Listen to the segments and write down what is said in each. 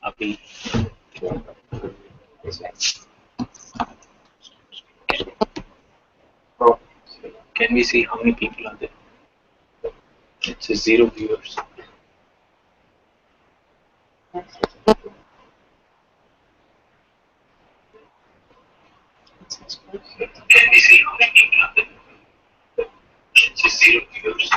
Api. Oh, can we see how many people are there? It's a zero viewers. Can we see how many people are there? It's a zero viewers.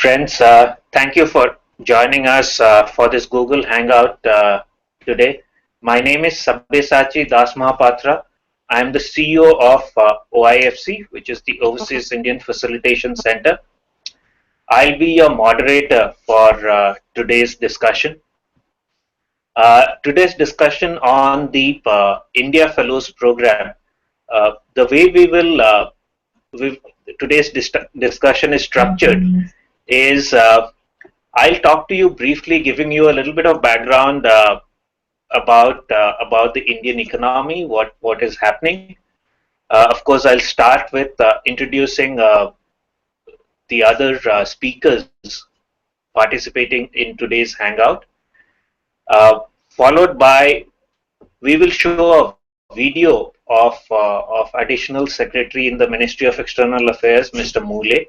Friends, thank you for joining us for this Google Hangout today. My name is Sabyasachi Dasmohapatra. I am the CEO of OIFC, which is the Overseas Indian Facilitation Center. I'll be your moderator for today's discussion. Today's discussion on the India Fellows Program. The way today's discussion is structured is I'll talk to you briefly, giving you a little bit of background about the Indian economy, what is happening. Of course, I'll start with introducing the other speakers participating in today's hangout. Followed by, we will show a video of Additional Secretary in the Ministry of External Affairs, Mr. Moole.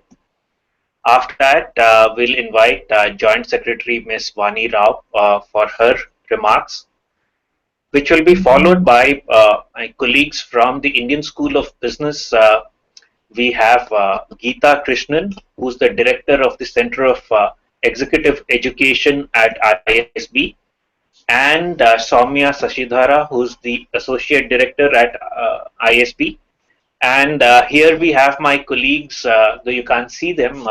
After that, we'll invite Joint Secretary Ms. Vani Rao for her remarks, which will be followed by my colleagues from the Indian School of Business. We have Geeta Krishnan, who's the Director of the Center of Executive Education at ISB, and Soumya Sashidhara, who's the Associate Director at ISB. And here we have my colleagues, though you can't see them,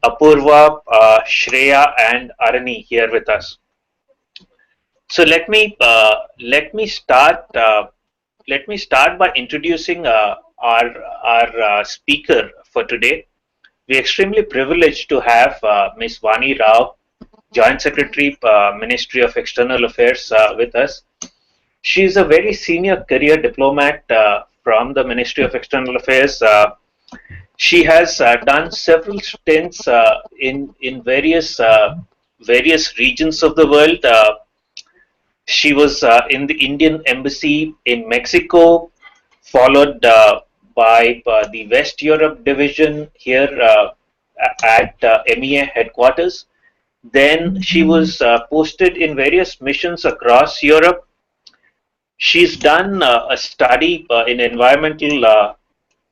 Apurva, Shreya, and Arani here with us. So let me start by introducing our speaker for today. We're extremely privileged to have Ms. Vani Rao, Joint Secretary, Ministry of External Affairs, with us. She's a very senior career diplomat from the Ministry of External Affairs. She has done several stints in various regions of the world. She was in the Indian Embassy in Mexico, followed by the West Europe Division here at MEA headquarters. Then she was posted in various missions across Europe. She's done a study in environmental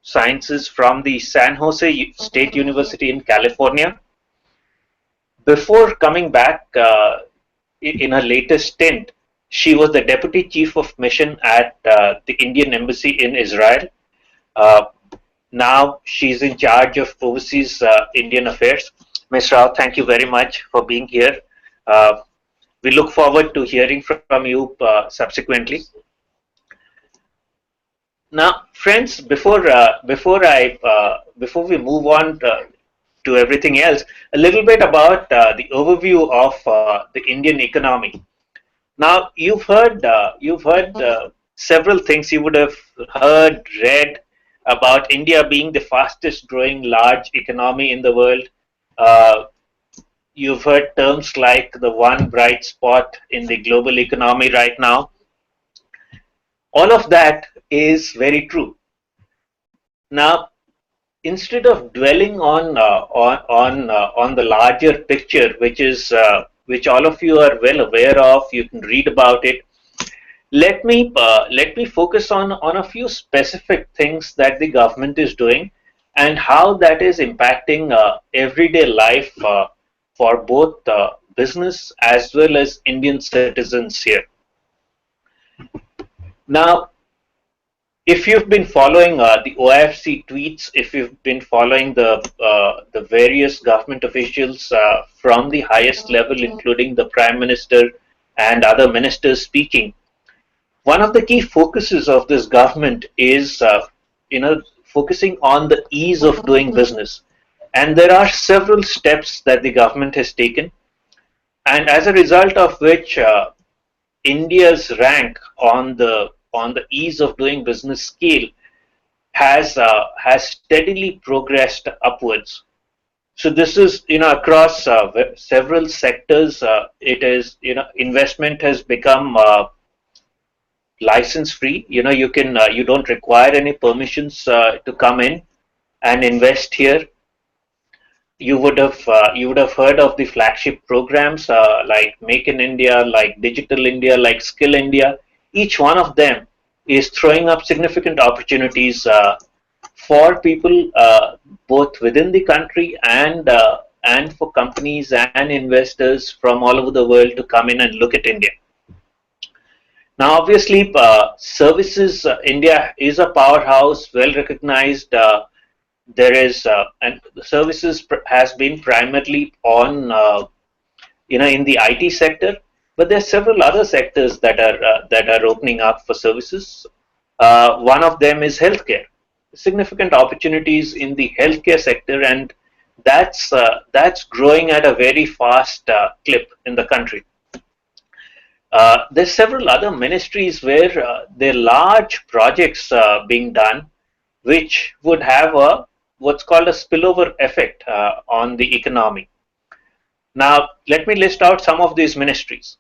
sciences from the San Jose State University in California. Before coming back in her latest stint, she was the Deputy Chief of Mission at the Indian Embassy in Israel. Now she's in charge of overseas Indian affairs. Ms. Rao, thank you very much for being here. We look forward to hearing from you subsequently. Now, friends, before we move on to everything else, a little bit about the overview of the Indian economy. Now, you've heard several things. You would have heard, read about India being the fastest growing large economy in the world. You've heard terms like the one bright spot in the global economy right now. All of that is very true. Now, instead of dwelling on the larger picture, which all of you are well aware of, you can read about it. Let me focus on a few specific things that the government is doing and how that is impacting everyday life for both business as well as Indian citizens here. Now, if you've been following the OIFC tweets, if you've been following the various government officials from the highest level, including the Prime Minister and other ministers speaking, one of the key focuses of this government is focusing on the ease of doing business. And there are several steps that the government has taken, and as a result of which India's rank on the ease of doing business scale has steadily progressed upwards. So this is across several sectors. It is investment has become license free. You don't require any permissions to come in and invest here. You would have heard of the flagship programs like Make in India, like Digital India, like Skill India. Each one of them is throwing up significant opportunities for people both within the country and and for companies and investors from all over the world to come in and look at India. Now, obviously, services, India is a powerhouse, well recognized. There is, and the services has been primarily on, in the IT sector, but there are several other sectors that are opening up for services. One of them is healthcare. Significant opportunities in the healthcare sector, and that's growing at a very fast clip in the country. There's several other ministries where there are large projects being done, which would have what's called a spillover effect on the economy. Now, let me list out some of these ministries.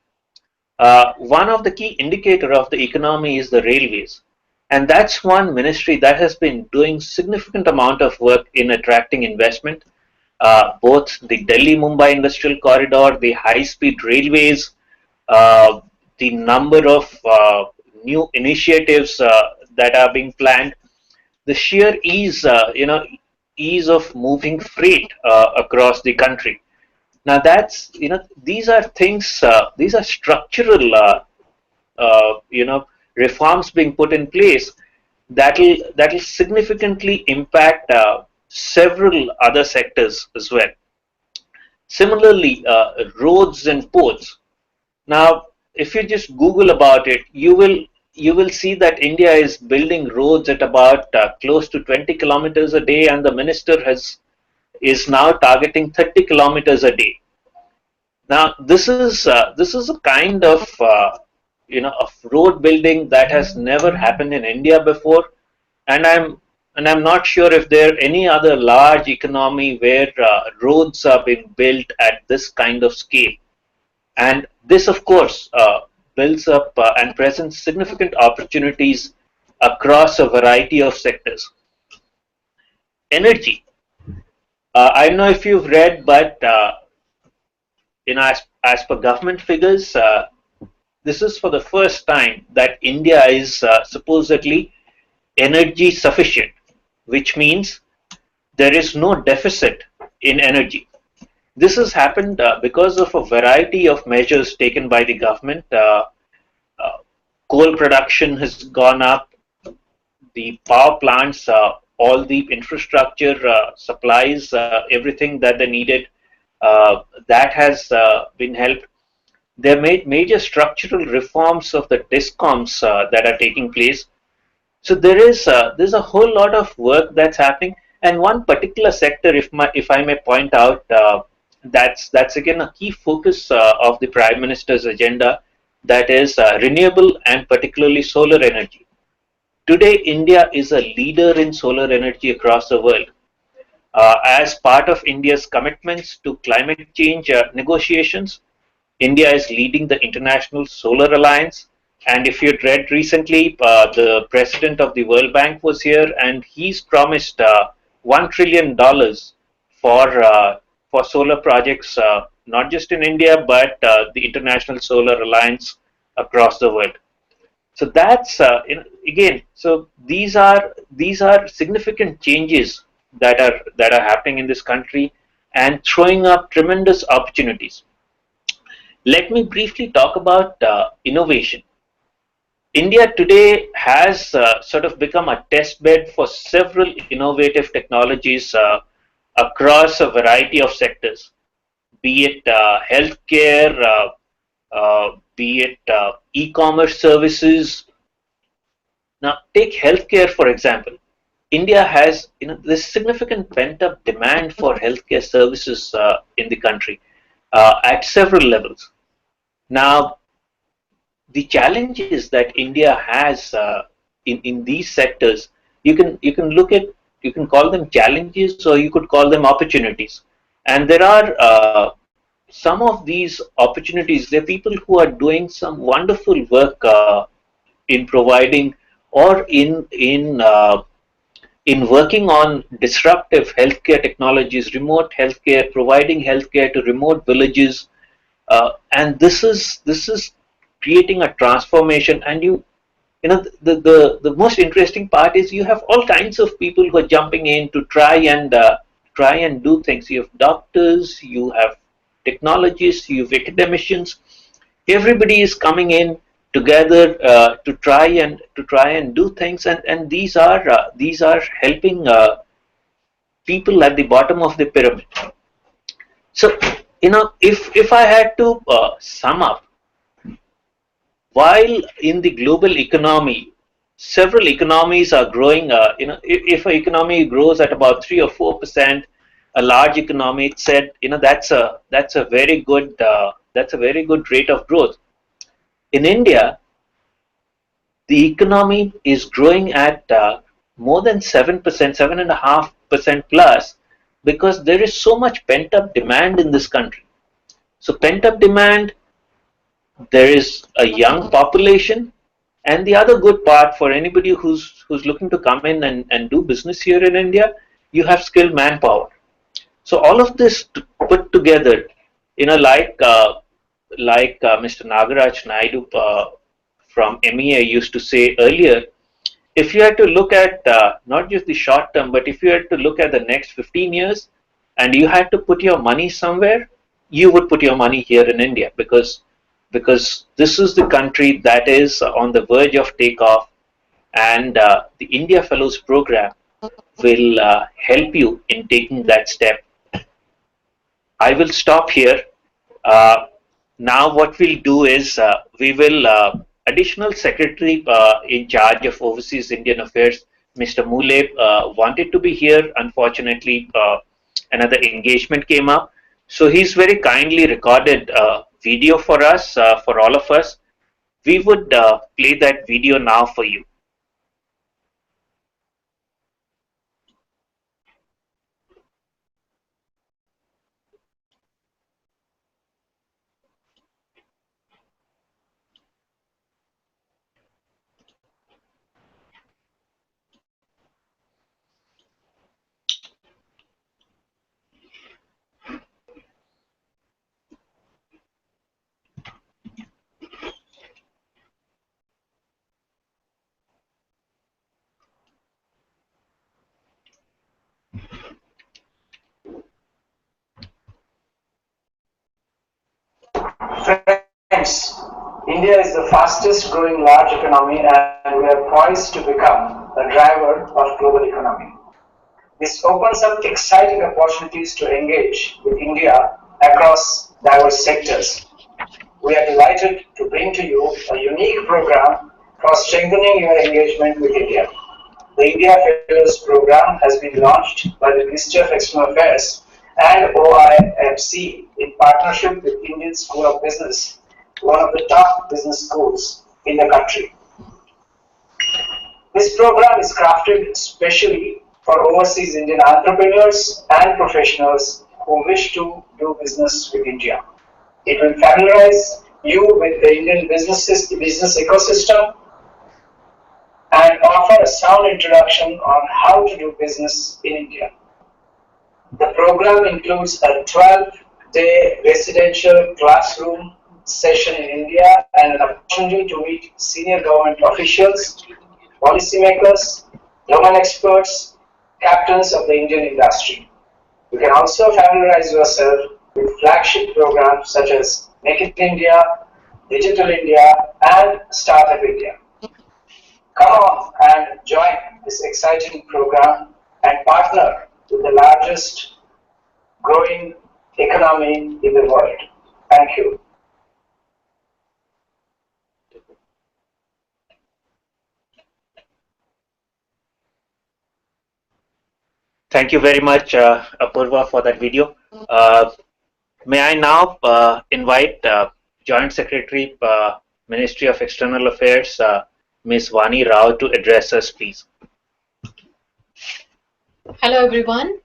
One of the key indicator of the economy is the railways, and that's one ministry that has been doing significant amount of work in attracting investment. Both the Delhi-Mumbai Industrial Corridor, the high-speed railways, the number of new initiatives that are being planned, the sheer ease of moving freight across the country. Now that's these are things, these are structural reforms being put in place that'll significantly impact several other sectors as well. Similarly, roads and ports. Now, if you just Google about it, you will see that India is building roads at about close to 20 kilometers a day, and the minister is now targeting 30 kilometers a day. Now, this is a kind of of road building that has never happened in India before, and I'm not sure if there are any other large economy where roads are being built at this kind of scale. And this, of course, builds up and presents significant opportunities across a variety of sectors. Energy. I don't know if you've read, but as per government figures, this is for the first time that India is supposedly energy sufficient, which means there is no deficit in energy. This has happened because of a variety of measures taken by the government. Coal production has gone up, the power plants, all the infrastructure supplies, everything that they needed, that has been helped. They made major structural reforms of the discoms that are taking place. So there's a whole lot of work that's happening, and one particular sector, if I may point out, that's again a key focus of the Prime Minister's agenda, that is renewable and particularly solar energy. Today, India is a leader in solar energy across the world. As part of India's commitments to climate change negotiations, India is leading the International Solar Alliance. And if you'd read recently, the president of the World Bank was here, and he's promised $1 trillion for solar projects, not just in India, but the International Solar Alliance across the world. So that's again. So these are significant changes that are happening in this country and throwing up tremendous opportunities. Let me briefly talk about innovation. India today has sort of become a test bed for several innovative technologies across a variety of sectors, be it healthcare, be it e-commerce services. Now, take healthcare for example. India has this significant pent-up demand for healthcare services in the country at several levels. Now, the challenges that India has in these sectors, you can call them challenges, or you could call them opportunities. And there are some of these opportunities. There are people who are doing some wonderful work in providing or in working on disruptive healthcare technologies, remote healthcare, providing healthcare to remote villages, and this is creating a transformation. And the most interesting part is you have all kinds of people who are jumping in to try and try and do things. You have doctors, you have technologists, you have academicians. Everybody is coming in together to try and do things, and these are helping people at the bottom of the pyramid. So, if I had to sum up, while in the global economy, several economies are growing. If an economy grows at about 3 or 4%, a large economy, it said, that's a very good rate of growth. In India, the economy is growing at more than 7%, 7.5% plus, because there is so much pent up demand in this country. So pent up demand, there is a young population, and the other good part for anybody who's looking to come in and do business here in India, you have skilled manpower. So all of this put together, like Mr. Nagaraj Naidu from MEA used to say earlier, if you had to look at not just the short term, but if you had to look at the next 15 years and you had to put your money somewhere, you would put your money here in India, because this is the country that is on the verge of takeoff, and the India Fellows program will help you in taking that step. I will stop here. Uh, Now, what we'll do is we will additional secretary in charge of overseas Indian affairs, Mr. Mule, wanted to be here. Unfortunately, another engagement came up, so he's very kindly recorded a video for us, for all of us. We would play that video now for you. Friends, India is the fastest growing large economy and we are poised to become a driver of global economy. This opens up exciting opportunities to engage with India across diverse sectors. We are delighted to bring to you a unique program for strengthening your engagement with India. The India Fellows Program has been launched by the Ministry of External Affairs and OIFC in partnership with Indian School of Business, one of the top business schools in the country. This program is crafted specially for overseas Indian entrepreneurs and professionals who wish to do business with India. It will familiarize you with the Indian business ecosystem and offer a sound introduction on how to do business in India. The program includes a 12-day residential classroom session in India and an opportunity to meet senior government officials, policymakers, domain experts, captains of the Indian industry. You can also familiarize yourself with flagship programs such as Make in India, Digital India, and Startup India. Come on and join this exciting program and partner with the largest growing economy in the world. Thank you. Thank you very much, Apurva, for that video. May I now invite Joint Secretary, Ministry of External Affairs, Ms. Vani Rao, to address us, please. Hello, everyone.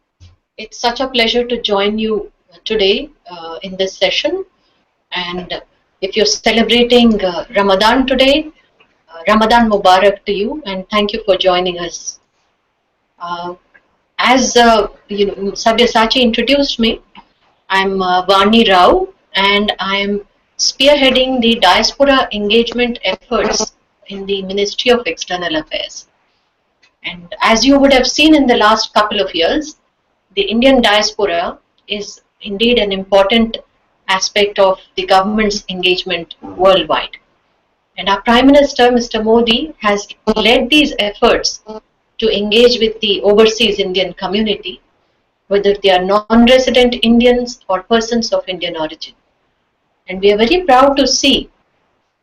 It's such a pleasure to join you today in this session. And if you're celebrating Ramadan today, Ramadan Mubarak to you, and thank you for joining us. As Sabyasachi introduced me, I'm Vani Rao, and I'm spearheading the diaspora engagement efforts in the Ministry of External Affairs. And as you would have seen in the last couple of years, the Indian diaspora is indeed an important aspect of the government's engagement worldwide. And our Prime Minister, Mr. Modi, has led these efforts to engage with the overseas Indian community, whether they are non-resident Indians or persons of Indian origin. And we are very proud to see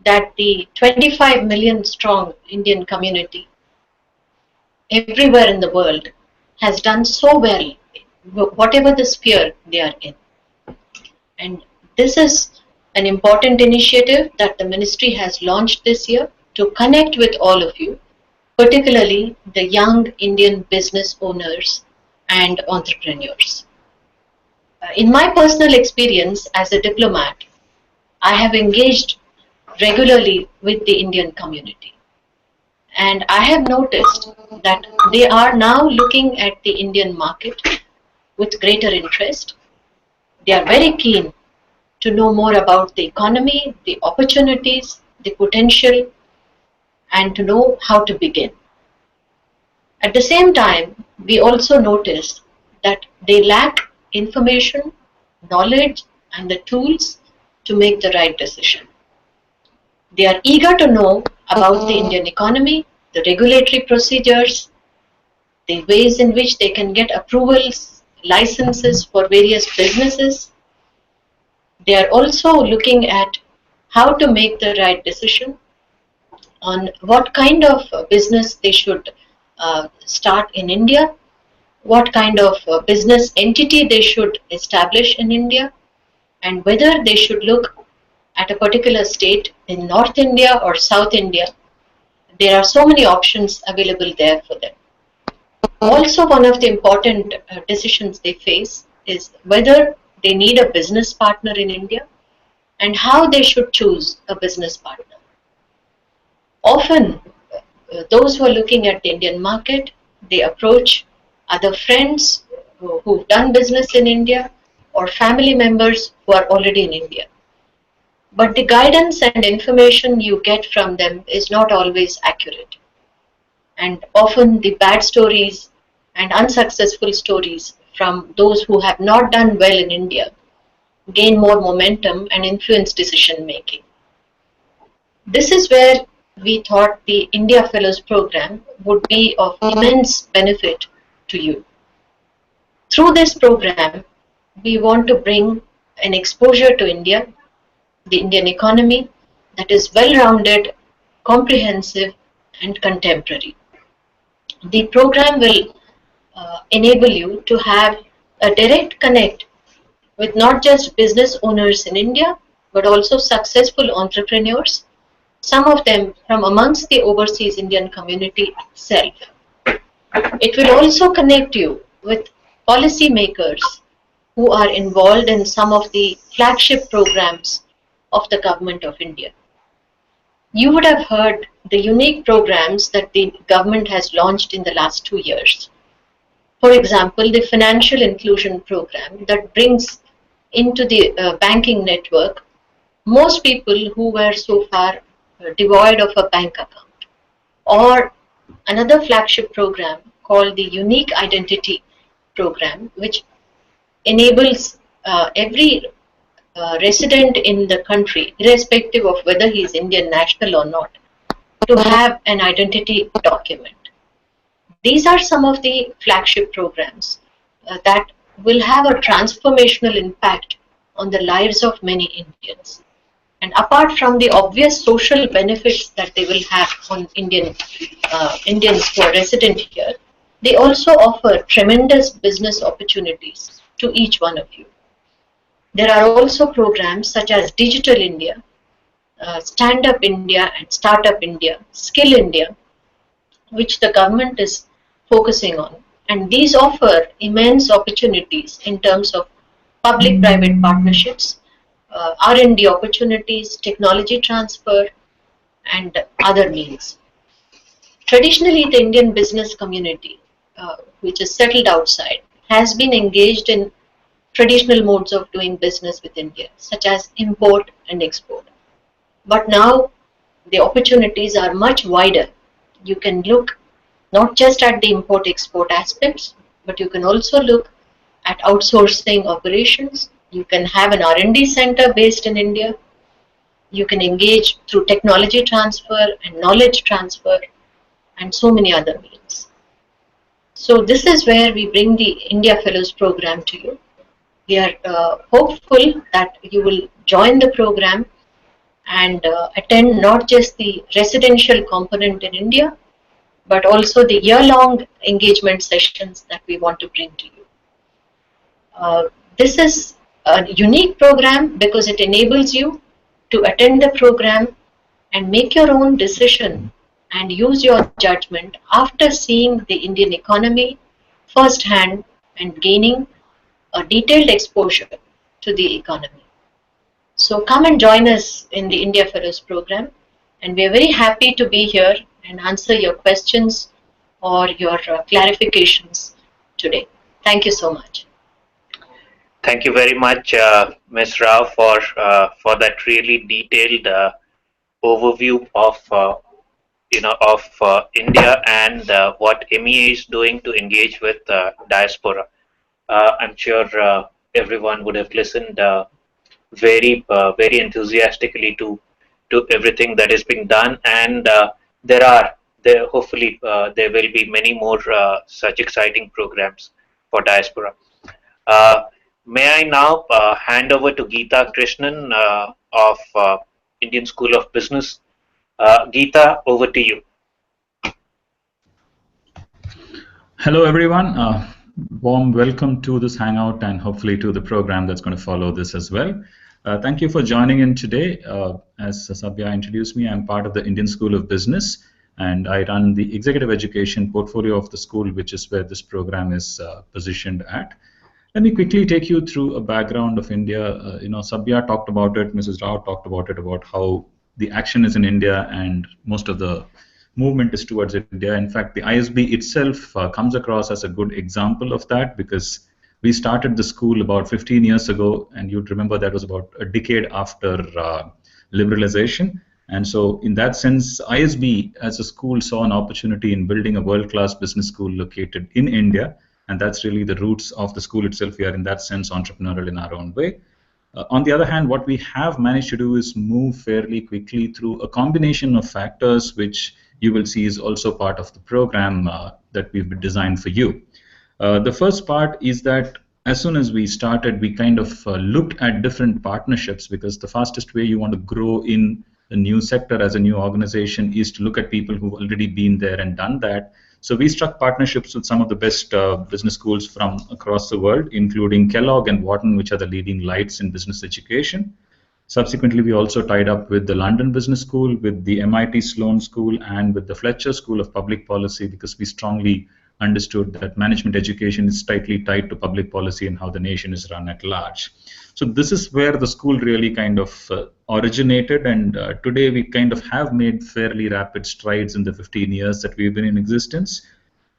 that the 25 million strong Indian community everywhere in the world has done so well, whatever the sphere they are in. And this is an important initiative that the ministry has launched this year to connect with all of you, particularly the young Indian business owners and entrepreneurs. In my personal experience as a diplomat, I have engaged regularly with the Indian community. And I have noticed that they are now looking at the Indian market with greater interest. They are very keen to know more about the economy, the opportunities, the potential, and to know how to begin. At the same time, we also notice that they lack information, knowledge, and the tools to make the right decision. They are eager to know about the Indian economy, the regulatory procedures, the ways in which they can get approvals, licenses for various businesses. They are also looking at how to make the right decision on what kind of business they should start in India, what kind of business entity they should establish in India, and whether they should look at a particular state in North India or South India. There are so many options available there for them. Also, one of the important decisions they face is whether they need a business partner in India and how they should choose a business partner. Often, those who are looking at the Indian market, they approach other friends who've done business in India or family members who are already in India. But the guidance and information you get from them is not always accurate. And often the bad stories and unsuccessful stories from those who have not done well in India gain more momentum and influence decision making. This is where we thought the India Fellows program would be of immense benefit to you. Through this program, we want to bring an exposure to India, the Indian economy that is well-rounded, comprehensive, and contemporary. The program will enable you to have a direct connect with not just business owners in India, but also successful entrepreneurs, some of them from amongst the overseas Indian community itself. It will also connect you with policymakers who are involved in some of the flagship programs of the Government of India. You would have heard the unique programs that the government has launched in the last 2 years. For example, the Financial Inclusion Program that brings into the banking network most people who were so far devoid of a bank account. Or another flagship program called the Unique Identity Program, which enables every resident in the country, irrespective of whether he is Indian national or not, to have an identity document. These are some of the flagship programs that will have a transformational impact on the lives of many Indians. And apart from the obvious social benefits that they will have on Indians who are resident here, they also offer tremendous business opportunities to each one of you. There are also programs such as Digital India, Stand Up India and Startup India, Skill India, which the government is focusing on. And these offer immense opportunities in terms of public-private partnerships, R&D opportunities, technology transfer, and other means. Traditionally, the Indian business community, which is settled outside, has been engaged in traditional modes of doing business with India, such as import and export. But now the opportunities are much wider. You can look not just at the import-export aspects, but you can also look at outsourcing operations. You can have an R&D center based in India. You can engage through technology transfer and knowledge transfer and so many other means. So this is where we bring the India Fellows program to you. We are hopeful that you will join the program and attend not just the residential component in India, but also the year-long engagement sessions that we want to bring to you. This is a unique program because it enables you to attend the program and make your own decision and use your judgment after seeing the Indian economy firsthand and gaining a detailed exposure to the economy. So come and join us in the India Fellows program, and we are very happy to be here and answer your questions or your clarifications today. Thank you so much. Thank you very much, Ms. Rao, for that really detailed overview of India and what MEA is doing to engage with diaspora. I'm sure everyone would have listened very enthusiastically to everything that is being done, and hopefully there will be many more such exciting programs for diaspora. May I now hand over to Geeta Krishnan of Indian School of Business. Geeta, over to you. Hello everyone, warm welcome to this hangout and hopefully to the program that's going to follow this as well. Thank you for joining in today. As Sabya introduced me, I'm part of the Indian School of Business and I run the executive education portfolio of the school, which is where this program is positioned at. Let me quickly take you through a background of India. Sabya talked about it, Mrs. Rao talked about it, about how the action is in India and most of the movement is towards India. In fact, the ISB itself comes across as a good example of that, because we started the school about 15 years ago, and you'd remember that was about a decade after liberalization. And so in that sense, ISB as a school saw an opportunity in building a world-class business school located in India, and that's really the roots of the school itself. We are in that sense entrepreneurial in our own way. On the other hand, what we have managed to do is move fairly quickly through a combination of factors, which you will see is also part of the program that we've designed for you. The first part is that as soon as we started, we kind of looked at different partnerships, because the fastest way you want to grow in a new sector as a new organization is to look at people who've already been there and done that. So we struck partnerships with some of the best business schools from across the world, including Kellogg and Wharton, which are the leading lights in business education. Subsequently, we also tied up with the London Business School, with the MIT Sloan School, and with the Fletcher School of Public Policy, because we strongly understood that management education is tightly tied to public policy and how the nation is run at large. So this is where the school really kind of originated, and today we kind of have made fairly rapid strides in the 15 years that we've been in existence.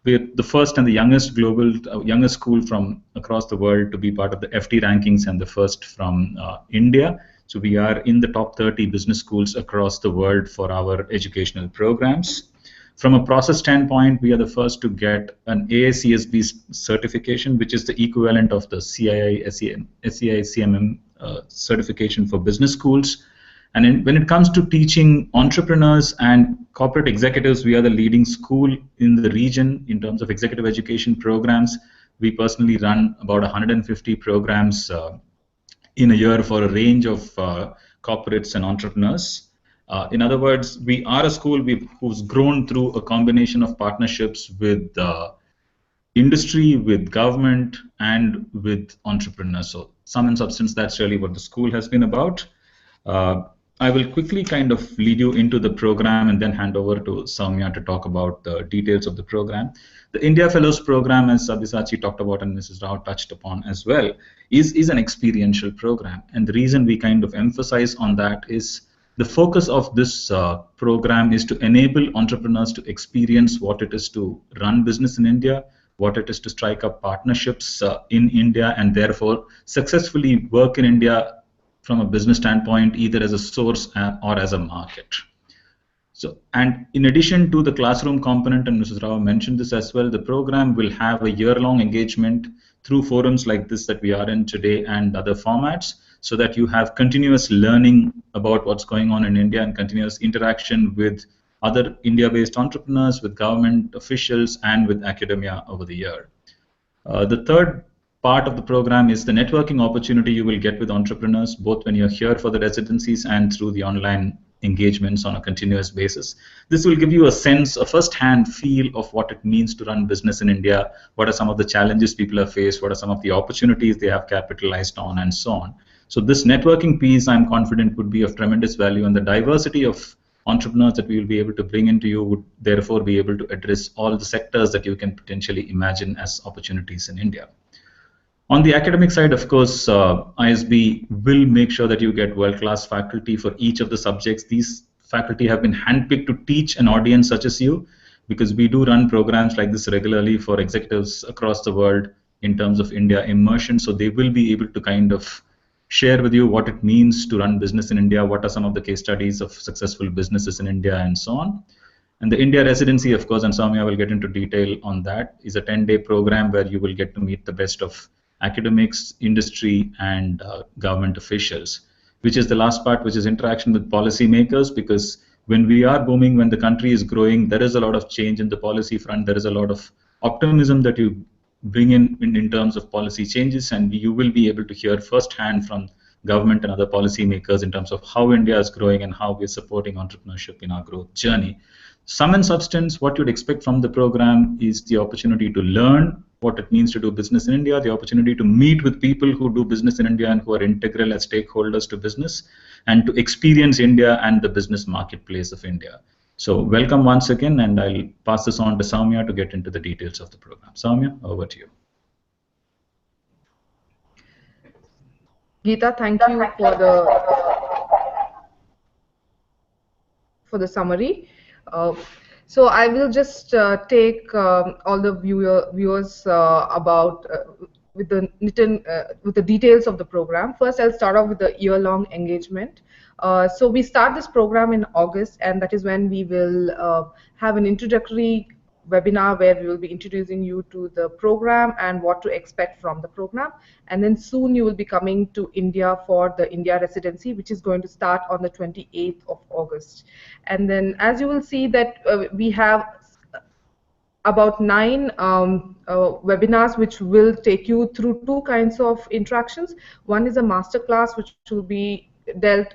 We're the first and the youngest youngest school from across the world to be part of the FT rankings, and the first from India. So we are in the top 30 business schools across the world for our educational programs. From a process standpoint, we are the first to get an AICSB certification, which is the equivalent of the CII CMM certification for business schools. And when it comes to teaching entrepreneurs and corporate executives, we are the leading school in the region in terms of executive education programs. We personally run about 150 programs in a year for a range of corporates and entrepreneurs. In other words, we are a school who's grown through a combination of partnerships with industry, with government, and with entrepreneurs. So sum and substance, that's really what the school has been about. I will quickly kind of lead you into the program and then hand over to Soumya to talk about the details of the program. The India Fellows program, as Sabyasachi talked about and Mrs. Rao touched upon as well, is an experiential program. And the reason we kind of emphasize on that is the focus of this program is to enable entrepreneurs to experience what it is to run business in India, what it is to strike up partnerships in India, and therefore successfully work in India from a business standpoint, either as a source or as a market. So, and in addition to the classroom component, and Mrs. Rao mentioned this as well, the program will have a year-long engagement through forums like this that we are in today and other formats, so that you have continuous learning about what's going on in India and continuous interaction with other India-based entrepreneurs, with government officials, and with academia over the year. The third part of the program is the networking opportunity you will get with entrepreneurs, both when you're here for the residencies and through the online engagements on a continuous basis. This will give you a sense, a first-hand feel of what it means to run business in India, what are some of the challenges people have faced, what are some of the opportunities they have capitalized on, and so on. So this networking piece, I'm confident, would be of tremendous value, and the diversity of entrepreneurs that we will be able to bring into you would therefore be able to address all the sectors that you can potentially imagine as opportunities in India. On the academic side, of course, ISB will make sure that you get world-class faculty for each of the subjects. These faculty have been handpicked to teach an audience such as you, because we do run programs like this regularly for executives across the world in terms of India immersion. So they will be able to kind of share with you what it means to run business in India, what are some of the case studies of successful businesses in India, and so on. And the India residency, of course, and Soumya will get into detail on that, is a 10-day program where you will get to meet the best of academics, industry, and government officials, which is the last part, which is interaction with policymakers, because when we are booming, when the country is growing, there is a lot of change in the policy front, there is a lot of optimism that you bring in terms of policy changes, and you will be able to hear firsthand from government and other policymakers in terms of how India is growing and how we're supporting entrepreneurship in our growth journey. Sum and substance, what you'd expect from the program is the opportunity to learn what it means to do business in India, the opportunity to meet with people who do business in India and who are integral as stakeholders to business, and to experience India and the business marketplace of India. So welcome once again, and I'll pass this on to Soumya to get into the details of the program. Soumya, over to you. Geeta, thank you for the summary. So I will just take all the viewers about with the details of the program. First, I'll start off with the year-long engagement. So we start this program in August, and that is when we will have an introductory webinar where we will be introducing you to the program and what to expect from the program. And then soon you will be coming to India for the India residency, which is going to start on the 28th of August. And then as you will see that we have about 9 webinars which will take you through 2 kinds of interactions. One is a master class which will be dealt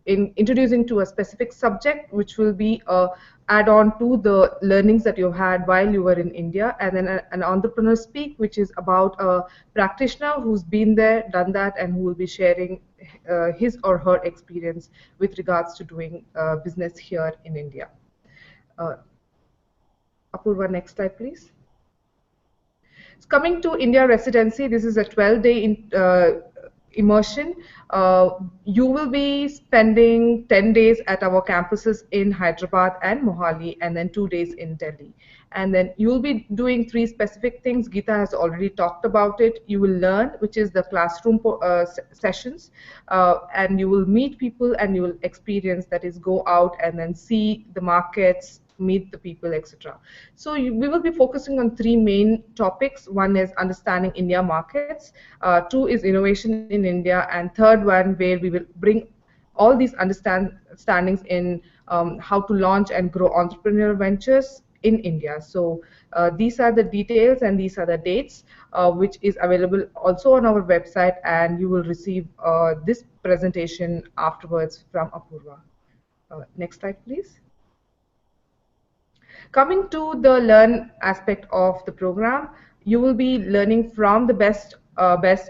in introducing to a specific subject, which will be add-on to the learnings that you had while you were in India, and then an entrepreneur speak, which is about a practitioner who's been there, done that, and who will be sharing his or her experience with regards to doing business here in India. Apurva, next slide, please. So coming to India residency, this is a 12-day immersion. You will be spending 10 days at our campuses in Hyderabad and Mohali, and then 2 days in Delhi. And then you will be doing 3 specific things. Geeta has already talked about it. You will learn, which is the classroom sessions, and you will meet people and you will experience, that is, go out and then see the markets, meet the people, etc. So we will be focusing on 3 main topics. One is understanding India markets, 2 is innovation in India, and third one where we will bring all these understandings in how to launch and grow entrepreneurial ventures in India. So these are the details and these are the dates, which is available also on our website, and you will receive this presentation afterwards from Apurva. Next slide, please. Coming to the learn aspect of the program, you will be learning from the best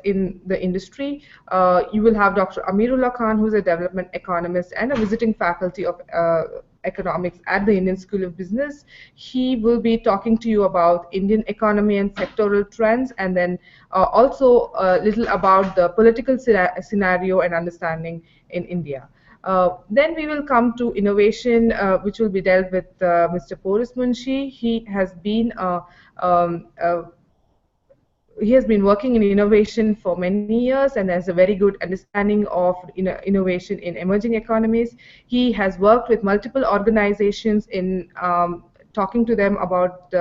in the industry. You will have Dr. Amirullah Khan, who is a development economist and a visiting faculty of economics at the Indian School of Business. He will be talking to you about Indian economy and sectoral trends, and then also a little about the political scenario and understanding in India. Then we will come to innovation, which will be dealt with Mr. Poris Munshi. He has been working in innovation for many years and has a very good understanding of innovation in emerging economies. He has worked with multiple organizations in talking to them about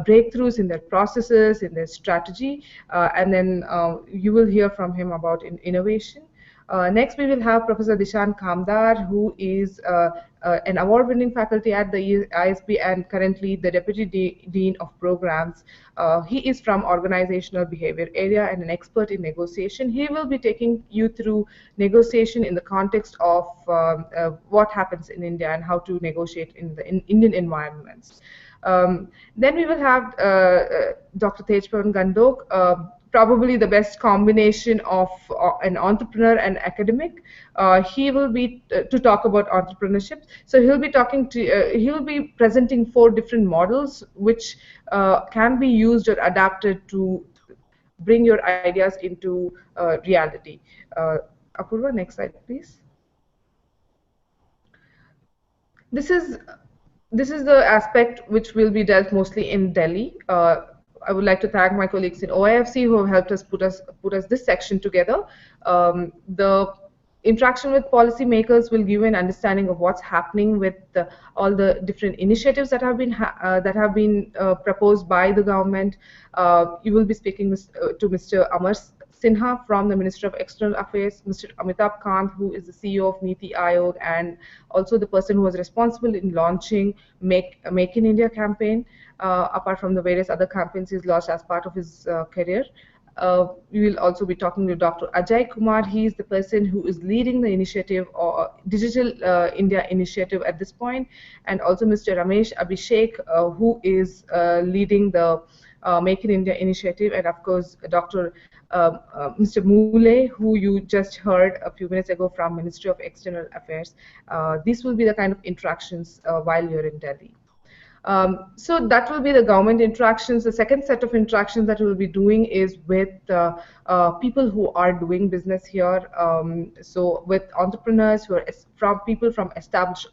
breakthroughs in their processes, in their strategy, and then you will hear from him about innovation. Next, we will have Professor Dishan Kamdar, who is an award-winning faculty at the ISB and currently the Deputy Dean of Programs. He is from organizational behavior area and an expert in negotiation. He will be taking you through negotiation in the context of what happens in India and how to negotiate in the Indian environments. Then we will have Dr. Tejpavan Gandok, probably the best combination of an entrepreneur and academic. He will be to talk about entrepreneurship. So he'll be presenting 4 different models which can be used or adapted to bring your ideas into reality. Apurva, next slide, please. This is the aspect which will be dealt mostly in Delhi. I would like to thank my colleagues in OIFC who have helped us put us this section together. The interaction with policymakers will give you an understanding of what's happening with all the different initiatives that have been proposed by the government. You will be speaking to Mr. Amar Sinha from the Ministry of External Affairs, Mr. Amitabh Kant, who is the CEO of Niti Aayog and also the person who was responsible in launching Make in India campaign, apart from the various other campaigns he's launched as part of his career. We will also be talking to Dr. Ajay Kumar. He is the person who is leading the initiative or Digital India initiative at this point, and also Mr. Ramesh Abhishek, who is leading the Make in India initiative, and of course Dr. Mr. Moole, who you just heard a few minutes ago from Ministry of External Affairs. These will be the kind of interactions while you're in Delhi. So that will be the government interactions. The second set of interactions that we will be doing is with people who are doing business here. So with entrepreneurs who are people from established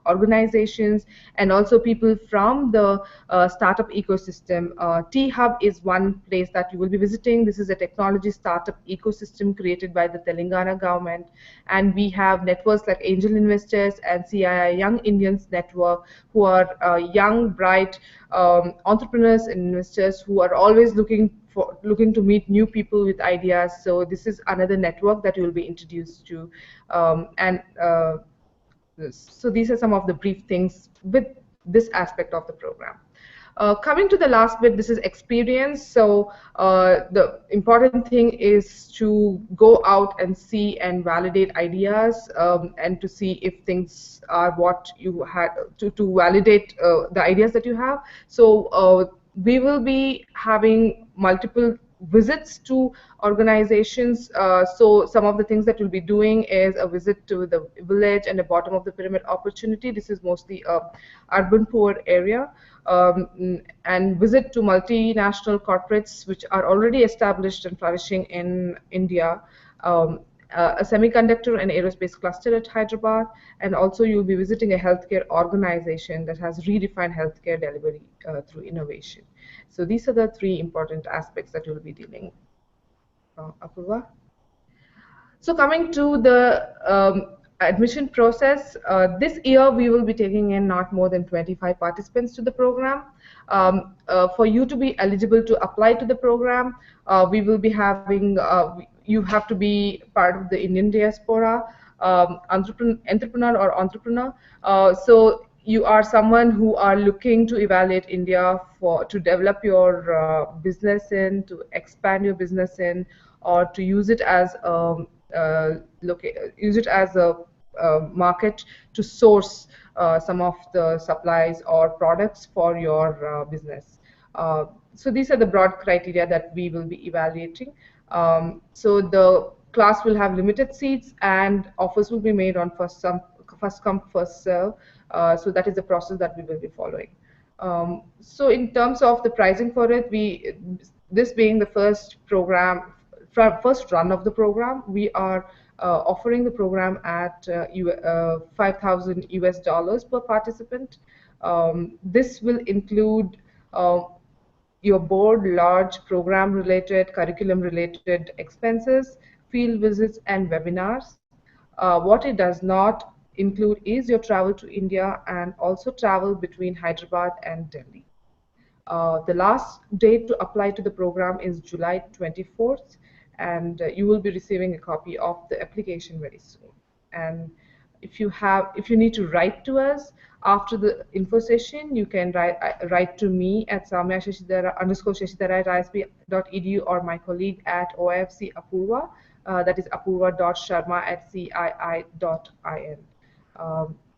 organizations and also people from the startup ecosystem. T-Hub is one place that you will be visiting. This is a technology startup ecosystem created by the Telangana government, and we have networks like Angel Investors and CII Young Indians Network, who are young, bright entrepreneurs and investors who are always looking to meet new people with ideas. So this is another network that you will be introduced to, so these are some of the brief things with this aspect of the program. Coming to the last bit, this is experience. So the important thing is to go out and see and validate ideas, and to see if things are what you had to validate the ideas that you have. So we will be having multiple visits to organizations. So some of the things that we'll be doing is a visit to the village and the bottom of the pyramid opportunity. This is mostly a urban poor area. And visit to multinational corporates which are already established and flourishing in India. A semiconductor and aerospace cluster at Hyderabad, and also you'll be visiting a healthcare organization that has redefined healthcare delivery through innovation. So these are the 3 important aspects that you'll be dealing. Apurva. So coming to the admission process, this year we will be taking in not more than 25 participants to the program. For you to be eligible to apply to the program, we will be having, you have to be part of the Indian diaspora, entrepreneur or entrepreneur. So you are someone who are looking to evaluate India to develop your business in, to expand your business in, or to use it as a market to source some of the supplies or products for your business. So these are the broad criteria that we will be evaluating. So the class will have limited seats and offers will be made on first come, first serve. So that is the process that we will be following. So in terms of the pricing for it, this being the first run of the program, we are offering the program at $5,000 per participant. This will include your board, large program-related, curriculum-related expenses, field visits, and webinars. What it does not include is your travel to India and also travel between Hyderabad and Delhi. The last date to apply to the program is July 24th, and you will be receiving a copy of the application very soon. And if you need to write to us after the info session, you can write to me at samya_shashidhara_shashidhara@isb.edu or my colleague at OIFC Apurva, that is apurva.sharma@cii.in.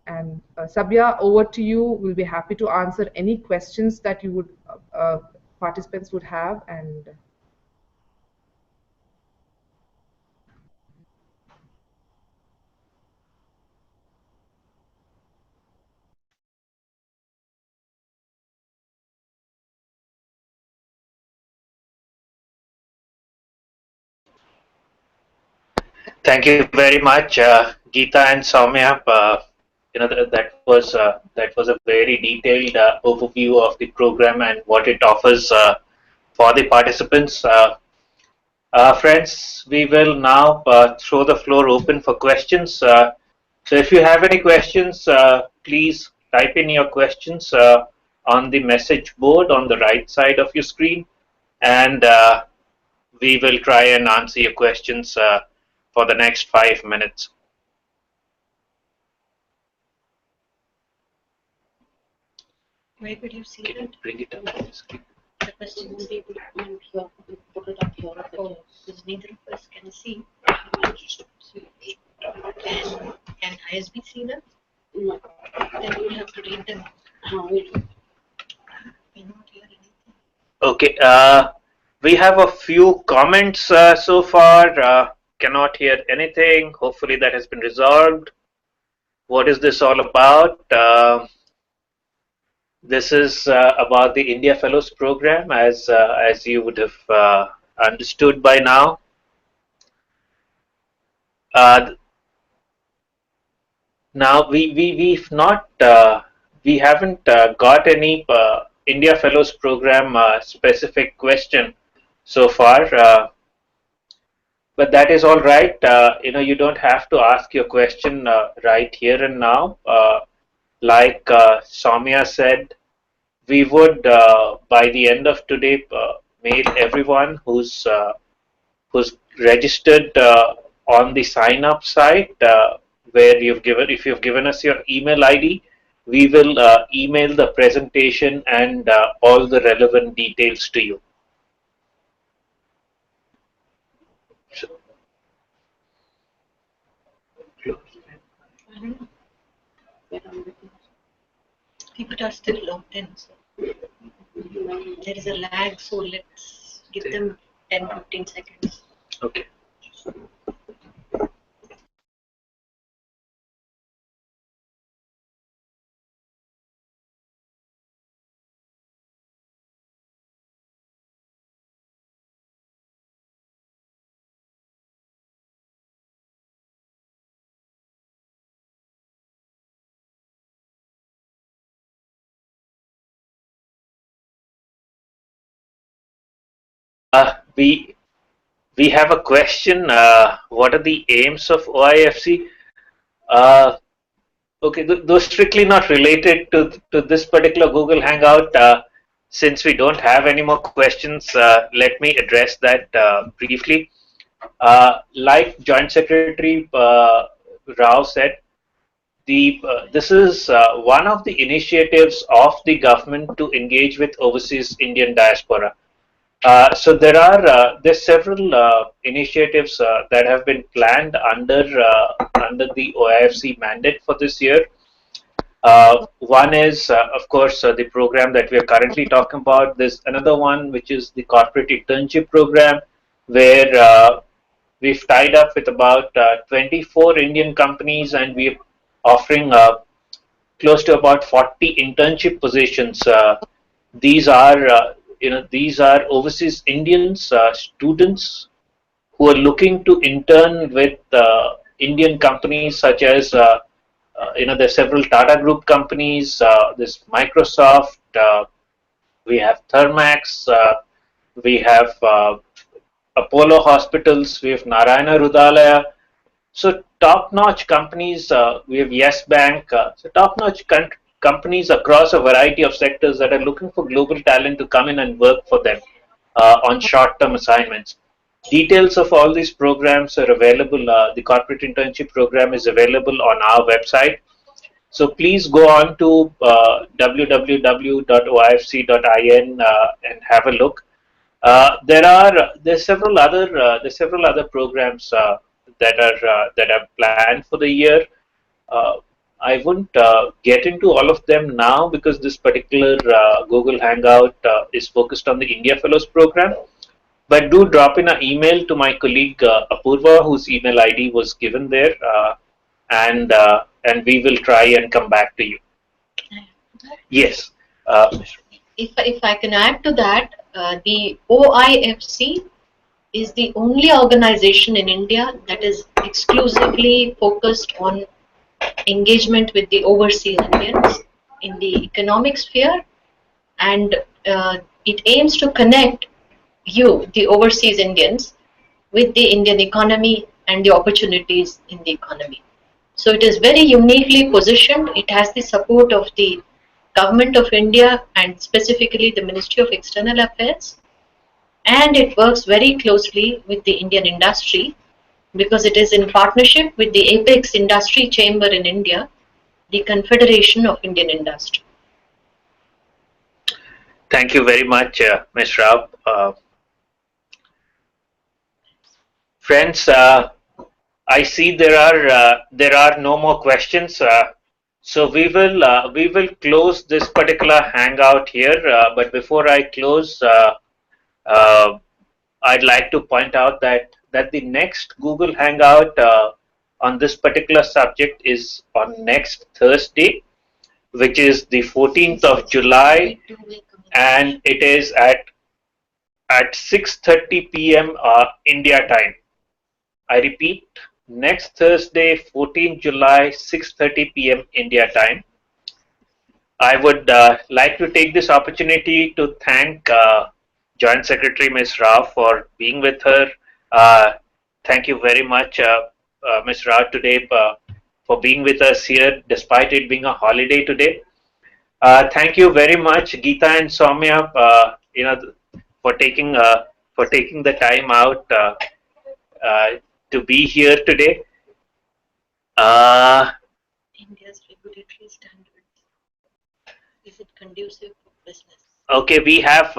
And Sabya, over to you. We'll be happy to answer any questions that you would participants would have. And Thank you very much, Geeta and Soumya. That was a very detailed overview of the program and what it offers for the participants. Friends, we will now throw the floor open for questions. So if you have any questions, please type in your questions on the message board on the right side of your screen, and we will try and answer your questions for the next 5 minutes. Where could you see that? Bring it up on the screen. The question will be put it up here, because neither of us can see. Can ISB see them? No. Then you'll have to read them. No, we not hear anything. Okay, we have a few comments so far. Cannot hear anything. Hopefully that has been resolved. What is this all about? This is about the India Fellows Program, as you would have understood by now. Now we've not we haven't got any India Fellows Program specific question so far, but that is all right. You don't have to ask your question right here and now. Like Soumya said, we would by the end of today mail everyone who's registered on the sign up site, where if you've given us your email ID, we will email the presentation and all the relevant details to you. People are still logged in. So there is a lag, so let's give them 10-15 seconds. Okay. We have a question. What are the aims of OIFC? Okay, those strictly not related to this particular Google Hangout. Since we don't have any more questions, let me address that briefly. Like Joint Secretary Rao said, this is one of the initiatives of the government to engage with overseas Indian diaspora. So there's several initiatives that have been planned under the OIFC mandate for this year. One is, of course, the program that we are currently talking about. There's another one which is the corporate internship program, where we've tied up with about 24 Indian companies, and we're offering close to about 40 internship positions. These are these are overseas Indians, students who are looking to intern with Indian companies such as there's several Tata Group companies. There's Microsoft. We have Thermax. We have Apollo Hospitals. We have Narayana Rudalaya. So top-notch companies, we have Yes Bank, so top-notch companies across a variety of sectors that are looking for global talent to come in and work for them on short-term assignments. Details of all these programs are available. The corporate internship program is available on our website. So please go on to www.oifc.in and have a look. There's several other programs that are planned for the year. Uh, I wouldn't get into all of them now because this particular Google Hangout is focused on the India Fellows program. But do drop in an email to my colleague Apurva, whose email ID was given there, and we will try and come back to you. Yes. If I can add to that, the OIFC is the only organization in India that is exclusively focused on engagement with the overseas Indians in the economic sphere, and it aims to connect you, the overseas Indians, with the Indian economy and the opportunities in the economy. So it is very uniquely positioned. It has the support of the Government of India and specifically the Ministry of External Affairs, and it works very closely with the Indian industry because it is in partnership with the Apex Industry Chamber in India, the Confederation of Indian Industry. Thank you very much, Ms. Rao. Friends, I see there are no more questions. So we will close this particular hangout here. But before I close, I'd like to point out that the next Google Hangout on this particular subject is on next Thursday, which is the 14th of July, and it is at 6:30 p.m. India time. I repeat, next Thursday, 14th July, 6:30 p.m. India time. I would like to take this opportunity to thank Joint Secretary Ms. Rao for being with her. Thank you very much, Ms. Rao, today for being with us here, despite it being a holiday today. Thank you very much, Geeta and Soumya, for taking the time out to be here today. India's regulatory standards. Is it conducive for business? Okay, we have.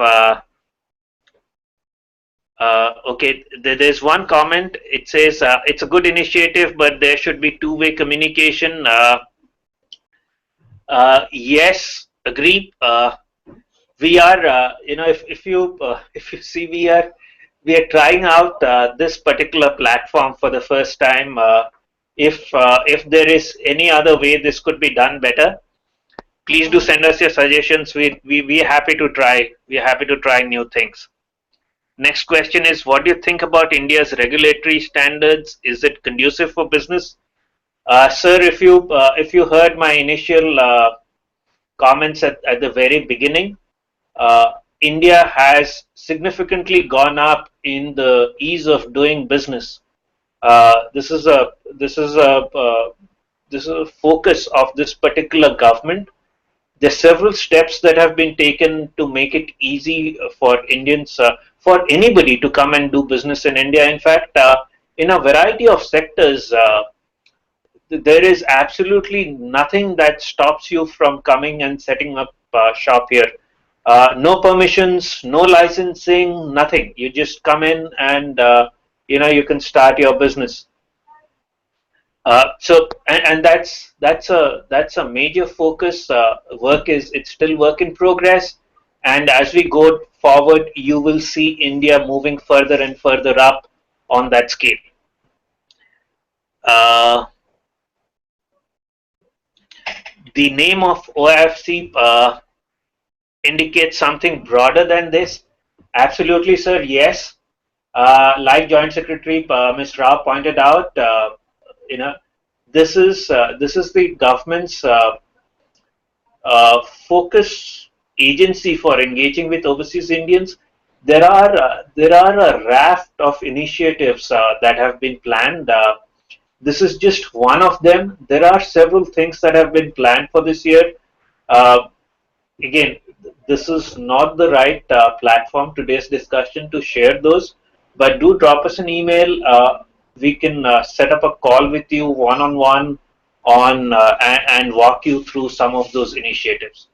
Okay, there's one comment. It says it's a good initiative, but there should be two-way communication. Yes, agree. We are, if you see, we are trying out this particular platform for the first time. If there is any other way this could be done better, please do send us your suggestions. We're happy to try. We're happy to try new things. Next question is, what do you think about India's regulatory standards? Is it conducive for business? Sir, if you heard my initial comments at the very beginning, India has significantly gone up in the ease of doing business. This is a focus of this particular government. There are several steps that have been taken to make it easy for Indians, for anybody to come and do business in India. In fact, in a variety of sectors, there is absolutely nothing that stops you from coming and setting up shop here. No permissions, no licensing, nothing. You just come in and you can start your business. And that's a major focus. It's still work in progress, and as we go forward, you will see India moving further and further up on that scale. The name of OIFC indicates something broader than this. Absolutely, sir. Yes. Like Joint Secretary Ms. Rao pointed out, this is the government's focus agency for engaging with overseas Indians. There are a raft of initiatives that have been planned. This is just one of them. There are several things that have been planned for this year. Again, this is not the right platform, today's discussion, to share those, but do drop us an email. We can set up a call with you one-on-one on and walk you through some of those initiatives.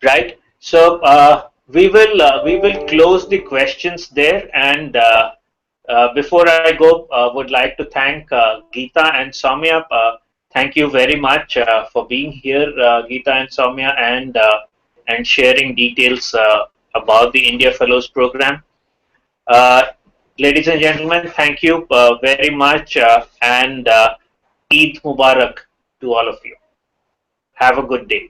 Right. So we will close the questions there, and before I go, would like to thank Geeta and Soumya. Thank you very much for being here, Geeta and Soumya, and sharing details about the India Fellows Program. Ladies and gentlemen, thank you very much, and Eid Mubarak to all of you. Have a good day.